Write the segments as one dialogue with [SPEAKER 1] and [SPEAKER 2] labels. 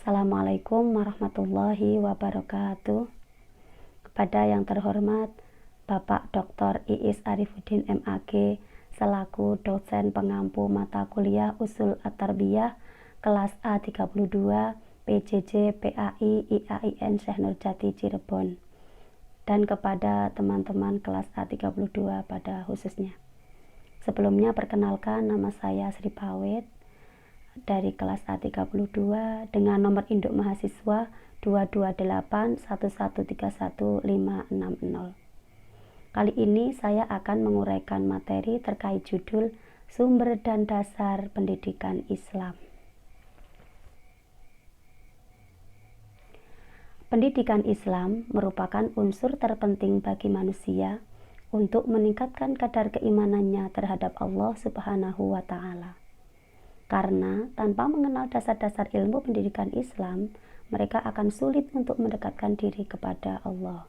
[SPEAKER 1] Assalamualaikum warahmatullahi wabarakatuh. Kepada yang terhormat Bapak Dr. Iis Arifuddin MAG selaku dosen pengampu mata kuliah Ushul At-Tarbiyah kelas A32 PJJ PAI IAIN Syekh Nurjati Cirebon, dan kepada teman-teman kelas A32 pada khususnya. Sebelumnya perkenalkan, nama saya Sri Pawet dari kelas A32 dengan nomor induk mahasiswa 22811315660. Kali ini saya akan menguraikan materi terkait judul Sumber dan Dasar Pendidikan Islam. Pendidikan Islam merupakan unsur terpenting bagi manusia untuk meningkatkan kadar keimanannya terhadap Allah Subhanahu wa Ta'ala. Karena tanpa mengenal dasar-dasar ilmu pendidikan Islam, mereka akan sulit untuk mendekatkan diri kepada Allah.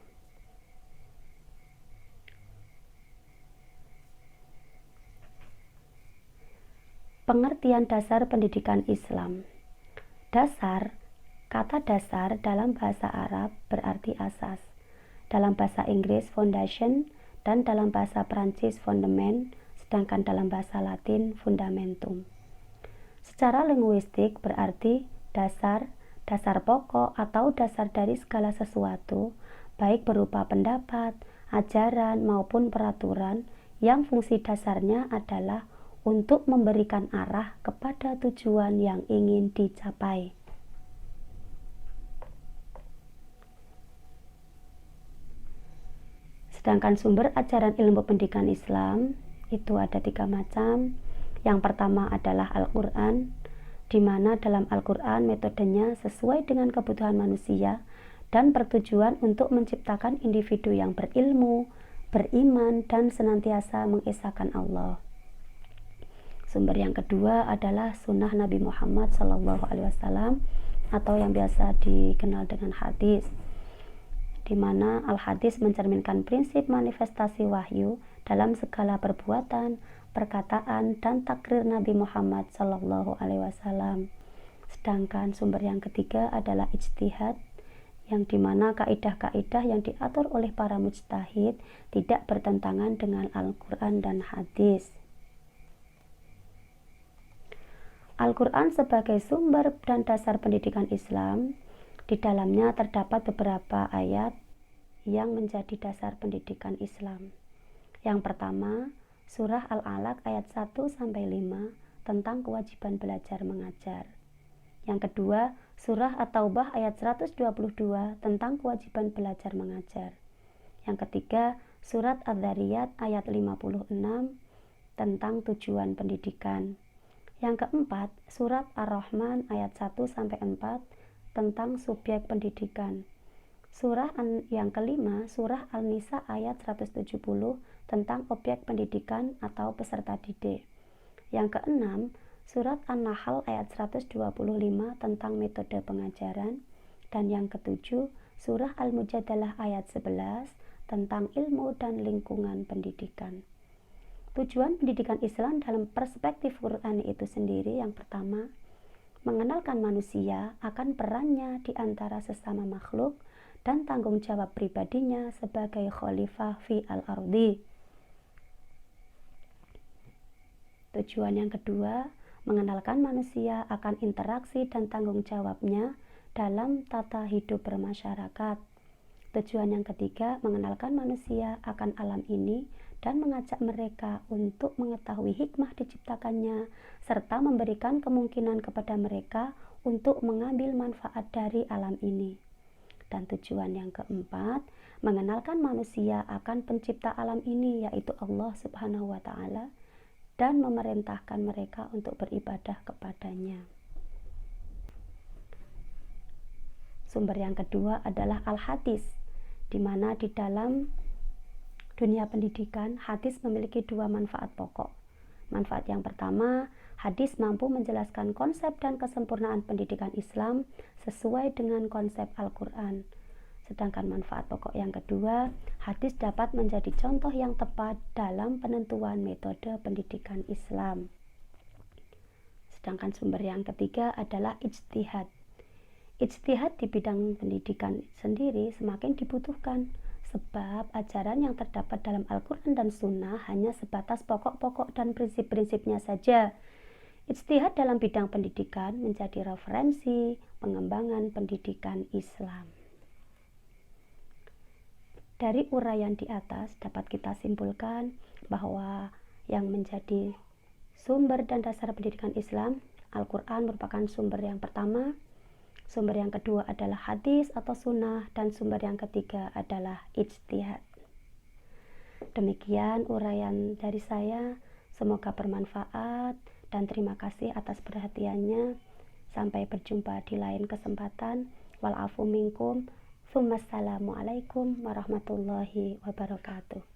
[SPEAKER 1] Pengertian dasar pendidikan Islam. Dasar, kata dasar dalam bahasa Arab berarti asas, dalam bahasa Inggris foundation, dan dalam bahasa Prancis fondement, sedangkan dalam bahasa Latin fundamentum. Secara linguistik berarti dasar, dasar pokok atau dasar dari segala sesuatu, baik berupa pendapat, ajaran maupun peraturan yang fungsi dasarnya adalah untuk memberikan arah kepada tujuan yang ingin dicapai. Sedangkan sumber ajaran ilmu pendidikan Islam itu ada 3 macam. Yang pertama adalah Al-Quran, di mana dalam Al-Quran metodenya sesuai dengan kebutuhan manusia dan bertujuan untuk menciptakan individu yang berilmu, beriman, dan senantiasa mengesahkan Allah. Sumber yang kedua adalah Sunnah Nabi Muhammad SAW atau yang biasa dikenal dengan hadis, di mana al-hadis mencerminkan prinsip manifestasi wahyu dalam segala perbuatan, perkataan, dan takrir Nabi Muhammad SAW. Sedangkan sumber yang ketiga adalah ijtihad, yang dimana kaidah-kaidah yang diatur oleh para mujtahid tidak bertentangan dengan Al-Quran dan hadis. Al-Quran sebagai sumber dan dasar pendidikan Islam, di dalamnya terdapat beberapa ayat yang menjadi dasar pendidikan Islam. Yang pertama, Surah Al-Alaq ayat 1-5 tentang kewajiban belajar mengajar. Yang kedua, Surah At-Taubah ayat 122 tentang kewajiban belajar mengajar. Yang ketiga, Surat Adz-Dzariyat ayat 56 tentang tujuan pendidikan. Yang keempat, Surat Ar-Rahman ayat 1-4 tentang subjek pendidikan. Yang kelima, Surah An-Nisa ayat 170 tentang objek pendidikan atau peserta didik. Yang keenam, Surat An-Nahl ayat 125 tentang metode pengajaran. Dan yang ketujuh, Surah Al-Mujadalah ayat 11 tentang ilmu dan lingkungan pendidikan. Tujuan pendidikan Islam dalam perspektif Quran itu sendiri, yang pertama, mengenalkan manusia akan perannya di antara sesama makhluk dan tanggung jawab pribadinya sebagai khalifah fi al-ardi. Tujuan yang kedua, mengenalkan manusia akan interaksi dan tanggung jawabnya dalam tata hidup bermasyarakat. Tujuan yang ketiga, mengenalkan manusia akan alam ini dan mengajak mereka untuk mengetahui hikmah diciptakannya serta memberikan kemungkinan kepada mereka untuk mengambil manfaat dari alam ini. Dan tujuan yang keempat, mengenalkan manusia akan pencipta alam ini, yaitu Allah Subhanahu wa Ta'ala, dan memerintahkan mereka untuk beribadah kepadanya. Sumber yang kedua adalah al-hadis, di mana di dalam dunia pendidikan, hadis memiliki 2 manfaat pokok. Manfaat yang pertama, hadis mampu menjelaskan konsep dan kesempurnaan pendidikan Islam sesuai dengan konsep Al-Quran. Sedangkan manfaat pokok yang kedua, hadis dapat menjadi contoh yang tepat dalam penentuan metode pendidikan Islam. Sedangkan sumber yang ketiga adalah ijtihad. Ijtihad di bidang pendidikan sendiri semakin dibutuhkan, sebab ajaran yang terdapat dalam Al-Quran dan Sunnah hanya sebatas pokok-pokok dan prinsip-prinsipnya saja. Ijtihad dalam bidang pendidikan menjadi referensi pengembangan pendidikan Islam. Dari uraian di atas dapat kita simpulkan bahwa yang menjadi sumber dan dasar pendidikan Islam, Al-Quran merupakan sumber yang pertama, sumber yang kedua adalah hadis atau sunnah, dan sumber yang ketiga adalah ijtihad. Demikian uraian dari saya, semoga bermanfaat dan terima kasih atas perhatiannya. Sampai berjumpa di lain kesempatan. Wal afu minkum. Assalamualaikum warahmatullahi wabarakatuh.